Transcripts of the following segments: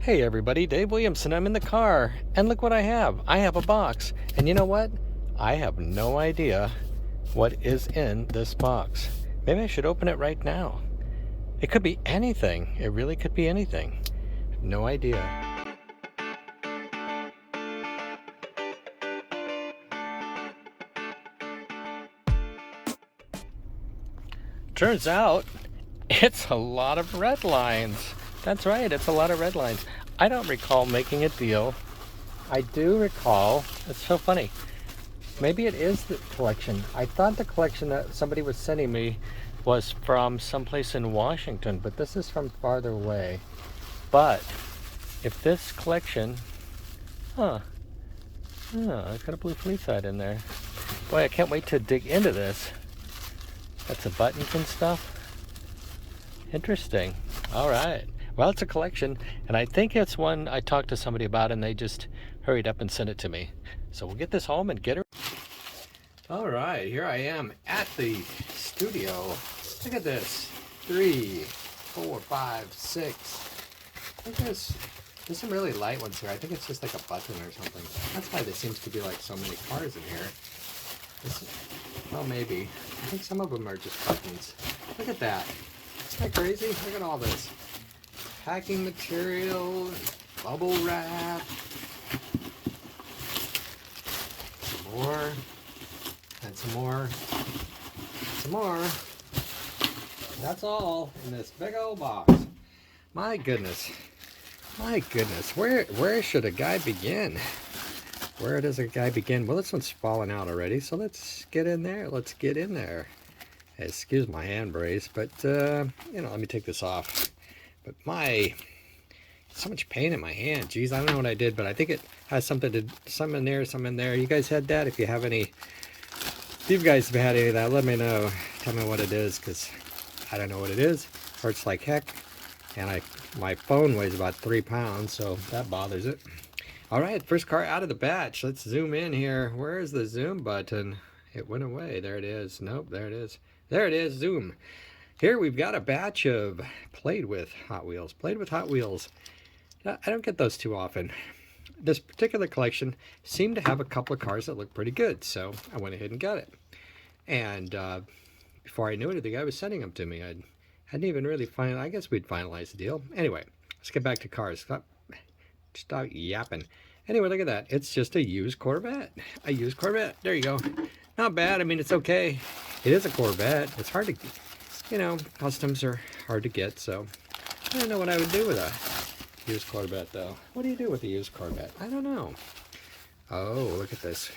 Hey everybody, Dave Williamson. I'm in the car, and look what I have. I have a box, and you know what? I have no idea what is in this box. Maybe I should open it right now. It could be anything. It really could be anything. No idea. Turns out it's a lot of red lines. That's right, it's a lot of red lines. I don't recall making a deal. I do recall, it's so funny. Maybe it is the collection. I thought the collection that somebody was sending me was from someplace in Washington, but this is from farther away. But if this collection, it's got a blue fleece side in there. Boy, I can't wait to dig into this. Got some buttons and stuff. Interesting. All right. Well, it's a collection, and I think it's one I talked to somebody about, and they just hurried up and sent it to me. So we'll get this home and get her. All right, here I am at the studio. Look at this. 3, 4, 5, 6. I think there's some really light ones here. I think it's just like a button or something. That's why there seems to be like so many cars in here. Well, maybe. I think some of them are just buttons. Look at that. Isn't that crazy? Look at all this. Packing material, bubble wrap. Some more. And some more. Some more. That's all in this big old box. My goodness. My goodness. Where should a guy begin? Where does a guy begin? Well, this one's falling out already, so let's get in there. Let's get in there. Excuse my hand brace, but let me take this off. But so much pain in my hand. Geez, I don't know what I did, but I think it has some in there, some in there. You guys had that? If you have any, if you guys have had any of that, let me know. Tell me what it is, because I don't know what it is. Hurts like heck, and my phone weighs about 3 pounds, so that bothers it. All right, first car out of the batch. Let's zoom in here. Where is the zoom button? It went away. There it is. Nope, there it is. There it is. Zoom. Here we've got a batch of Played With Hot Wheels. Played With Hot Wheels. I don't get those too often. This particular collection seemed to have a couple of cars that looked pretty good, so I went ahead and got it. And before I knew it, the guy was sending them to me. I hadn't even really I guess we'd finalize the deal. Anyway, let's get back to cars. Stop yapping. Anyway, look at that. It's just a used Corvette. A used Corvette. There you go. Not bad. I mean, it's okay. It is a Corvette. It's hard to, customs are hard to get, so I don't know what I would do with a used Corvette, though. What do you do with a used Corvette? I don't know. Oh, look at this.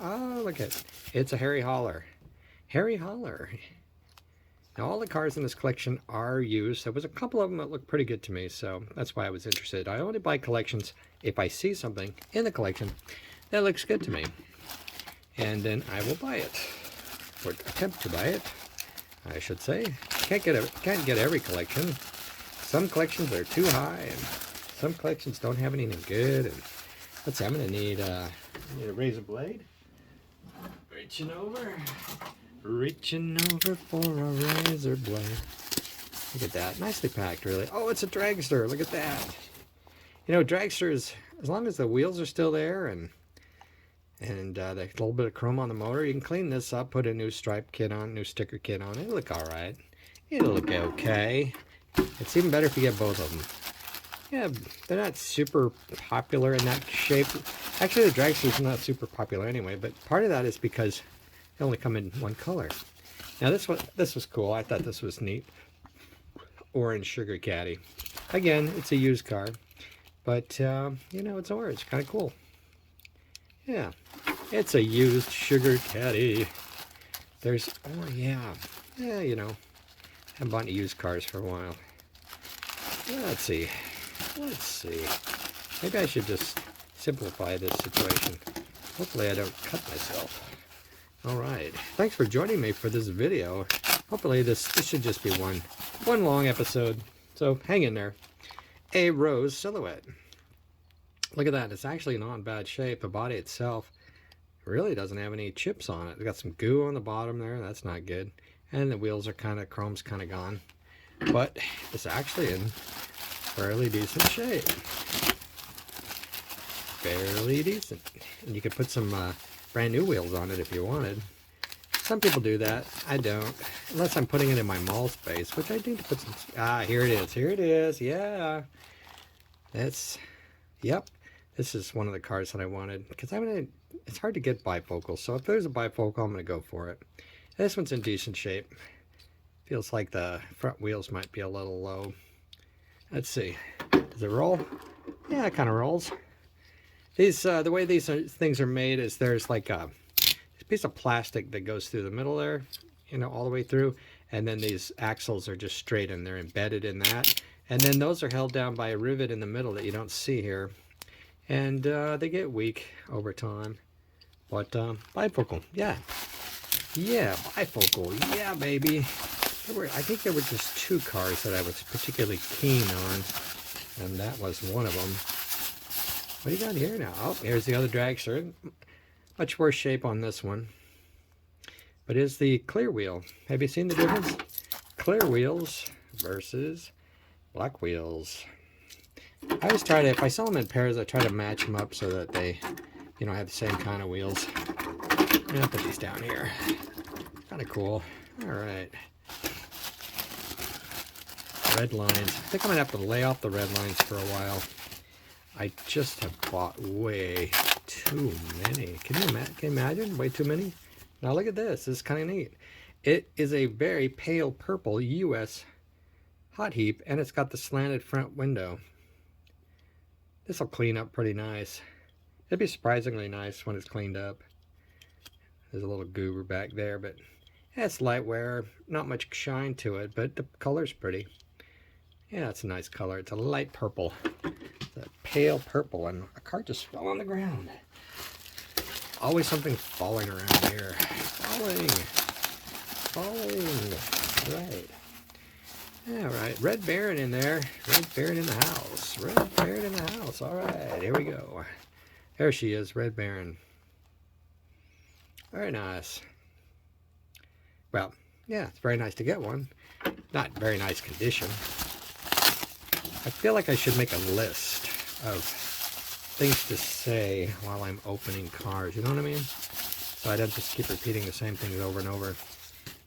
Look at it's a Harry Holler. Harry Holler. Now, all the cars in this collection are used. There was a couple of them that looked pretty good to me, so that's why I was interested. I only buy collections if I see something in the collection that looks good to me. And then I will buy it, or attempt to buy it, I should say. Can't get every collection. Some collections are too high, and some collections don't have anything good. And let's see, I'm going to need a razor blade. Reaching over for a razor blade. Look at that. Nicely packed, really. Oh, it's a dragster. Look at that. Dragsters, as long as the wheels are still there and the little bit of chrome on the motor, you can clean this up, put a new stripe kit on, new sticker kit on. It'll look all right. It'll look okay. It's even better if you get both of them. Yeah, they're not super popular in that shape. Actually, the dragster's not super popular anyway, but part of that is because they only come in one color. Now this was cool. I thought this was neat. Orange Sugar Caddy. Again, it's a used car, but it's orange. Kind of cool. Yeah, it's a used Sugar Caddy. I've bought used cars for a while. Let's see. Maybe I should just simplify this situation. Hopefully I don't cut myself. All right. Thanks for joining me for this video. Hopefully this should just be one long episode. So hang in there. A rose silhouette. Look at that. It's actually not in bad shape. The body itself really doesn't have any chips on it. It's got some goo on the bottom there. That's not good. And the wheels are chrome's kind of gone. But it's actually in fairly decent shape. Fairly decent. And you could put some brand new wheels on it if you wanted. Some people do that. I don't. Unless I'm putting it in my mall space, which I need to put some... Ah, here it is. Here it is. Yeah. That's... Yep. This is one of the cars that I wanted. Because it's hard to get bifocals. So if there's a bifocal, I'm going to go for it. This one's in decent shape. Feels like the front wheels might be a little low. Let's see. Does it roll? Yeah, it kind of rolls. These, the way these things are made is there's like a piece of plastic that goes through the middle there, you know, all the way through. And then these axles are just straight and they're embedded in that. And then those are held down by a rivet in the middle that you don't see here. And they get weak over time. But bifocal, yeah. Yeah, bifocal, yeah, baby. I think there were just two cars that I was particularly keen on. And that was one of them. What do you got here now? Oh, here's the other dragster. Much worse shape on this one. But is the clear wheel. Have you seen the difference? Clear wheels versus black wheels. I always try to, if I sell them in pairs, I try to match them up so that they, you know, have the same kind of wheels. I'm going to put these down here. Kind of cool. All right. Red lines. I think I'm going to have to lay off the red lines for a while. I just have bought way too many. Can you imagine? Way too many? Now look at this. This is kind of neat. It is a very pale purple US hot heap, and it's got the slanted front window. This will clean up pretty nice. It'd be surprisingly nice when it's cleaned up. There's a little goober back there, but yeah, it's light wear. Not much shine to it, but the color's pretty. Yeah, it's a nice color. It's a light purple. It's a pale purple, and a car just fell on the ground. Always something falling around here. Falling. Right. All right. Red Baron in there. Red Baron in the house. Red Baron in the house. All right. Here we go. There she is, Red Baron. Very nice. Well, yeah, it's very nice to get one. Not very nice condition. I feel like I should make a list of things to say while I'm opening cars. You know what I mean? So I don't just keep repeating the same things over and over.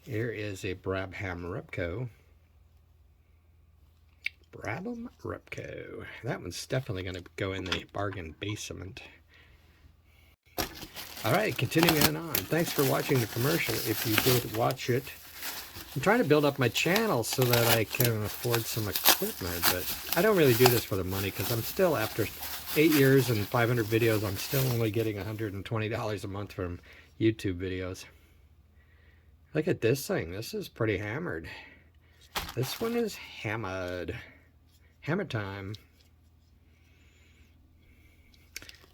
Here is a Brabham Repco. Brabham Repco. That one's definitely going to go in the bargain basement. All right, continuing on. Thanks for watching the commercial. If you did watch it, I'm trying to build up my channel so that I can afford some equipment, but I don't really do this for the money because I'm still, after 8 years and 500 videos, I'm still only getting $120 a month from YouTube videos. Look at this thing. This is pretty hammered. This one is hammered. Hammer time.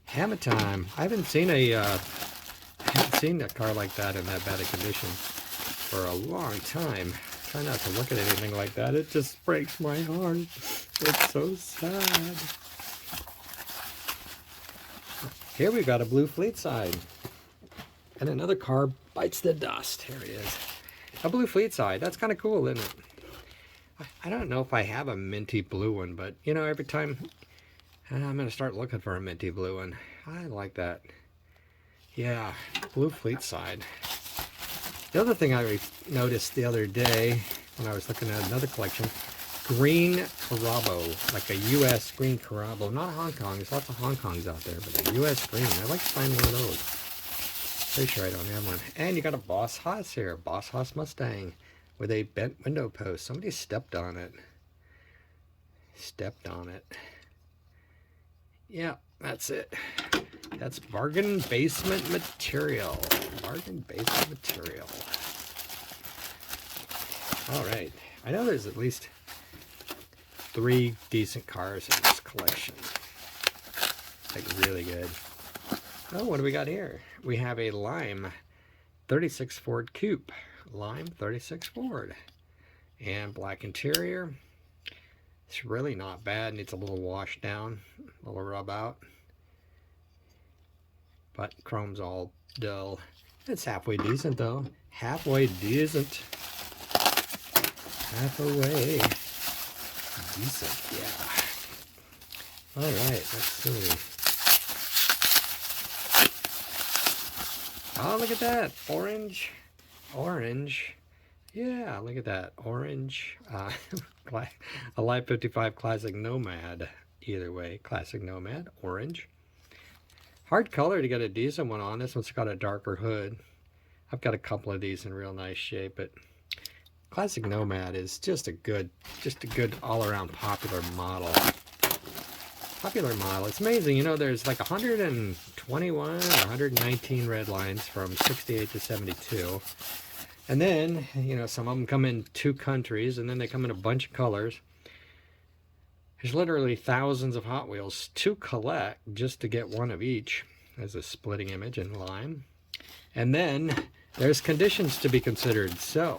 Hammer time. I haven't seen a car like that in that bad a condition for a long time. Try not to look at anything like that. It just breaks my heart. It's so sad. Here we've got a blue fleet side. And another car bites the dust. Here it is. A blue fleet side. That's kind of cool, isn't it? I don't know if I have a minty blue one, but you know, every time I'm going to start looking for a minty blue one. I like that. Yeah, blue fleet side. The other thing I noticed the other day when I was looking at another collection, green Carabo, like a U.S. green Carabo, not Hong Kong. There's lots of Hong Kongs out there, but a U.S. green. I'd like to find one of those. Pretty sure I don't have one. And you got a Boss Haas here, Boss Haas Mustang with a bent window post. Somebody stepped on it. Stepped on it. Yeah, that's it. That's bargain basement material. Bargain basement material. All right. I know there's at least 3 decent cars in this collection. Like really good. Oh, what do we got here? We have a Lime 36 Ford Coupe. Lime 36 Ford. And black interior. It's really not bad. Needs a little wash down, a little rub out. But chrome's all dull. It's halfway decent though. Halfway decent. Halfway decent, yeah. All right, let's see. Oh, look at that. Orange. Yeah, look at that. Orange. A Light 55 Classic Nomad. Either way, Classic Nomad. Orange. Hard color to get a decent one on. This one's got a darker hood. I've got a couple of these in real nice shape, but Classic Nomad is just a good all-around popular model. It's amazing, you know, there's like 121 or 119 Redlines from 68 to 72. And then, you know, some of them come in 2 countries, and then they come in a bunch of colors. There's literally thousands of Hot Wheels to collect just to get one of each as a splitting image in lime. And then there's conditions to be considered. So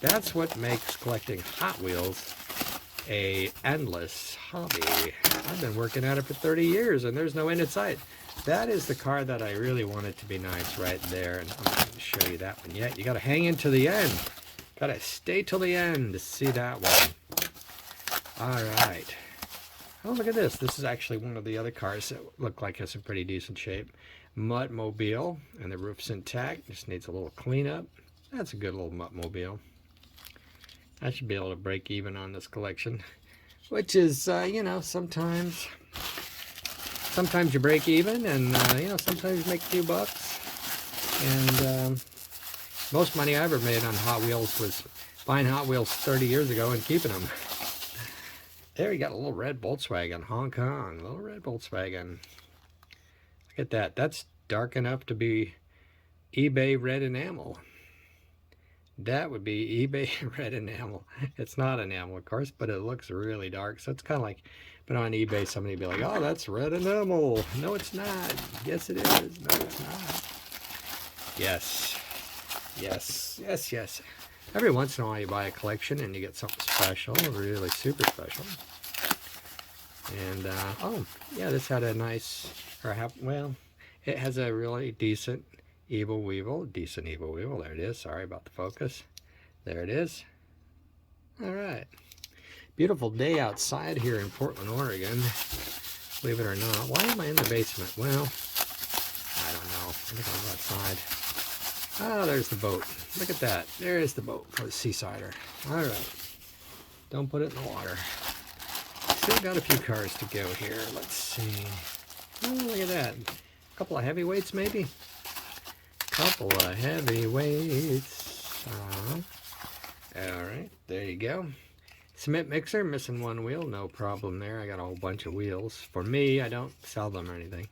that's what makes collecting Hot Wheels a endless hobby. I've been working at it for 30 years and there's no end in sight. That is the car that I really wanted to be nice right there, and I'm not going to show you that one yet. You got to hang in to the end. Got to stay till the end to see that one. All right. Oh, look at this. This is actually one of the other cars that look like it's in pretty decent shape. Muttmobile, and the roof's intact. Just needs a little cleanup. That's a good little Muttmobile. I should be able to break even on this collection, which is, you know, sometimes you break even, and, you know, sometimes you make a few bucks. And most money I ever made on Hot Wheels was buying Hot Wheels 30 years ago and keeping them. There you got a little red Volkswagen, Hong Kong, little red Volkswagen. Look at that. That's dark enough to be eBay red enamel. That would be eBay red enamel. It's not enamel, of course, but it looks really dark. So it's kind of like, but on eBay, somebody would be like, oh, that's red enamel. No, it's not. Yes, it is. No, it's not. Yes. Yes. Yes, yes. Every once in a while you buy a collection and you get something special, really super special. And, oh, yeah, this had a nice, well, it has a really decent Evil Weevil. There it is. Sorry about the focus. There it is. All right. Beautiful day outside here in Portland, Oregon. Believe it or not. Why am I in the basement? Well, I don't know. I think I'll go outside. Oh, there's the boat. Look at that. There's the boat for the Seasider. All right. Don't put it in the water. Still got a few cars to go here. Let's see. Oh, look at that. A couple of heavyweights, maybe? Couple of heavyweights. All right. There you go. Cement mixer, missing one wheel. No problem there. I got a whole bunch of wheels. For me, I don't sell them or anything.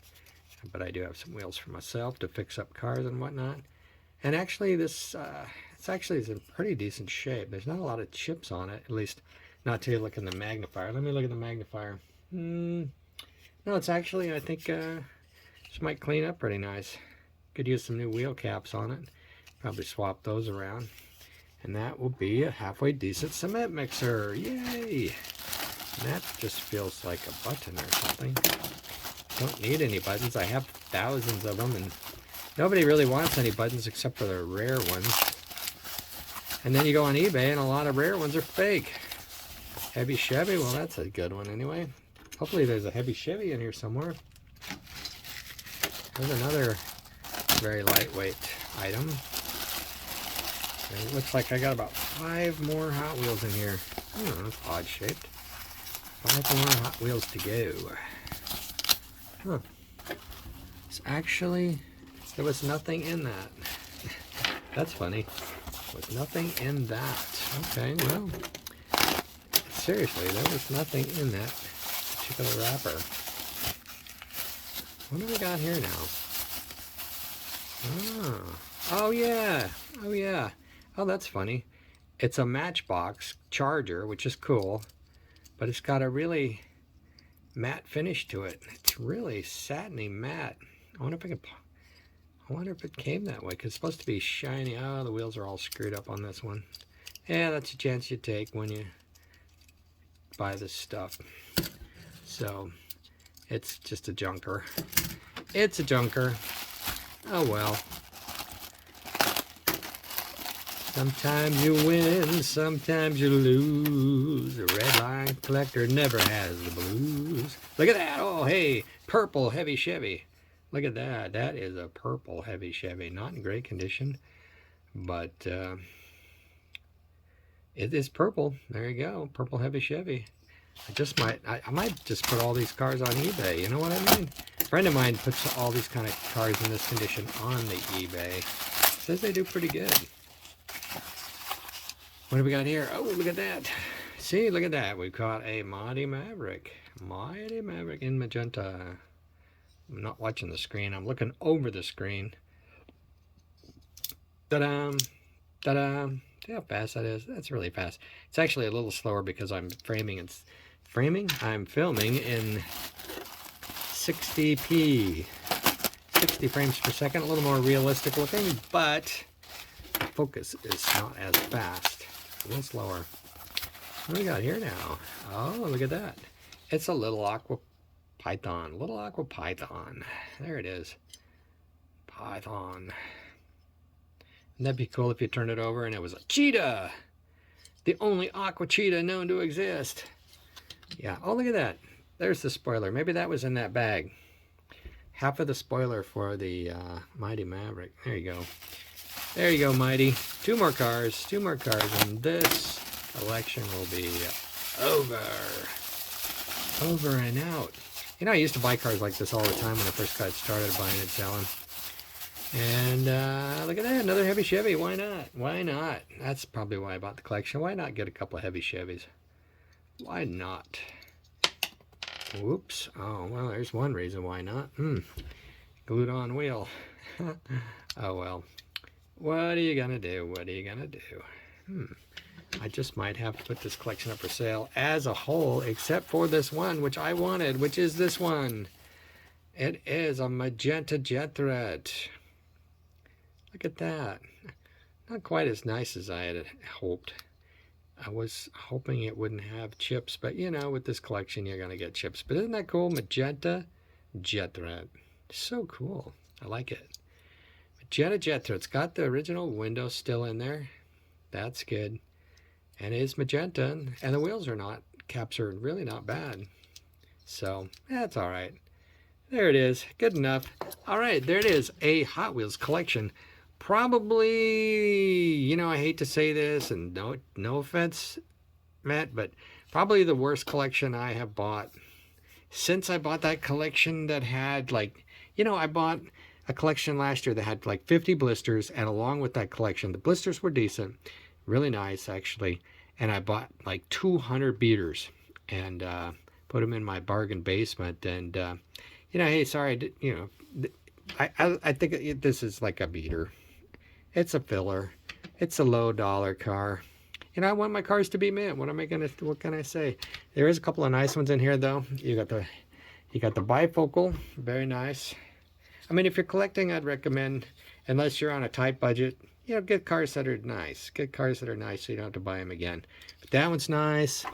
But I do have some wheels for myself to fix up cars and whatnot. And actually, it's in pretty decent shape. There's not a lot of chips on it, at least not till you look in the magnifier. Let me look at the magnifier. No, it's actually, I think, this might clean up pretty nice. Could use some new wheel caps on it. Probably swap those around. And that will be a halfway decent cement mixer. Yay! And that just feels like a button or something. Don't need any buttons. I have thousands of them, and nobody really wants any buttons except for the rare ones. And then you go on eBay and a lot of rare ones are fake. Heavy Chevy, well, that's a good one anyway. Hopefully there's a heavy Chevy in here somewhere. There's another very lightweight item. And it looks like I got about 5 more Hot Wheels in here. Oh, that's odd shaped. 5 more Hot Wheels to go. Huh. It's actually, there was nothing in that. That's funny. There was nothing in that. Okay, well, seriously, there was nothing in that particular wrapper. What do we got here now? Oh yeah. Oh yeah. Oh, that's funny. It's a Matchbox Charger, which is cool, but it's got a really matte finish to it. It's really satiny matte. I wonder if it came that way, because it's supposed to be shiny. Oh, the wheels are all screwed up on this one. Yeah, that's a chance you take when you buy this stuff. So it's just a junker. It's a junker. Oh well. Sometimes you win, sometimes you lose. The Redline collector never has the blues. goes. Look at that. Oh, hey, purple heavy Chevy. Look at that. That is a purple heavy Chevy. Not in great condition, but it is purple. There you go. Purple heavy Chevy. I might just put all these cars on eBay. You know what I mean? A friend of mine puts all these kind of cars in this condition on the eBay. Says they do pretty good. What do we got here? Oh, look at that. See, look at that. We've caught a Mighty Maverick. Mighty Maverick in magenta. I'm not watching the screen. I'm looking over the screen. Ta-da! Ta-da! See how fast that is? That's really fast. It's actually a little slower because I'm I'm filming in 60p. 60 frames per second. A little more realistic looking, but the focus is not as fast. A little slower. What do we got here now? Oh, look at that. It's a little aqua python. Little aqua python. There it is. Python. Wouldn't that be cool if you turned it over and it was a cheetah? The only aqua cheetah known to exist. Yeah. Oh, look at that. There's the spoiler. Maybe that was in that bag. Half of the spoiler for the Mighty Maverick. There you go. There you go, Mighty. Two more cars, and this collection will be over. Over and out. You know, I used to buy cars like this all the time when I first got started buying and selling. And look at that, another heavy Chevy. Why not? Why not? That's probably why I bought the collection. Why not get a couple of heavy Chevys? Why not? Whoops. Oh, well, there's one reason why not. Glued on wheel. Oh, well. What are you going to do? What are you going to do? I just might have to put this collection up for sale as a whole, except for this one, which I wanted, which is this one. It is a magenta jet threat. Look at that. Not quite as nice as I had hoped. I was hoping it wouldn't have chips, but you know, with this collection, you're going to get chips. But isn't that cool? Magenta jet threat. So cool. I like it. Magenta jet threat. It's got the original window still in there. That's good. And it is magenta, and the wheels are not, caps are really not bad. So, that's all right. There it is. Good enough. All right, there it is. A Hot Wheels collection. Probably, you know, I hate to say this, and no offense, Matt, but probably the worst collection I have bought. Since I bought that collection that had, like, you know, I bought a collection last year that had like 50 blisters, and along with that collection, the blisters were decent. Really nice, actually. And I bought like 200 beaters and put them in my bargain basement. And, you know, hey, sorry, you know, I think this is like a beater. It's a filler. It's a low dollar car. You know, I want my cars to be mint. What can I say? There is a couple of nice ones in here, though. You got the bifocal, very nice. I mean, if you're collecting, I'd recommend, unless you're on a tight budget, you know, get cars that are nice. Get cars that are nice so you don't have to buy them again. But that one's nice.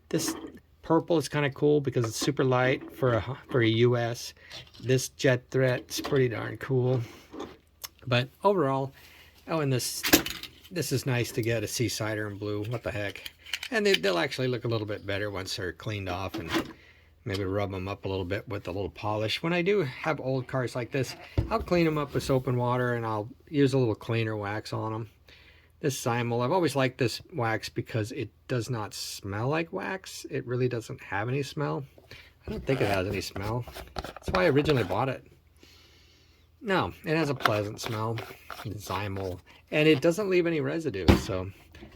This purple is kind of cool because it's super light for a US. This jet threat is pretty darn cool. But overall, oh, and this is nice to get a Seasider in blue. What the heck? And they'll actually look a little bit better once they're cleaned off and maybe rub them up a little bit with a little polish. When I do have old cars like this, I'll clean them up with soap and water, and I'll use a little cleaner wax on them. This Simul, I've always liked this wax because it does not smell like wax. It really doesn't have any smell. I don't think it has any smell. That's why I originally bought it. No, it has a pleasant smell. Simul. And it doesn't leave any residue, so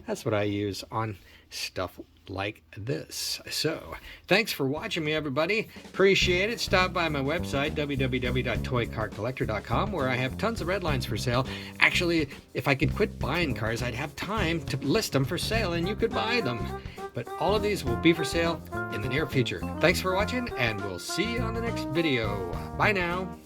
that's what I use on stuff like this. So, thanks for watching me, everybody. Appreciate it. Stop by my website, www.ToyCarCollector.com, where I have tons of Redlines for sale. Actually, if I could quit buying cars, I'd have time to list them for sale, and you could buy them. But all of these will be for sale in the near future. Thanks for watching, and we'll see you on the next video. Bye now.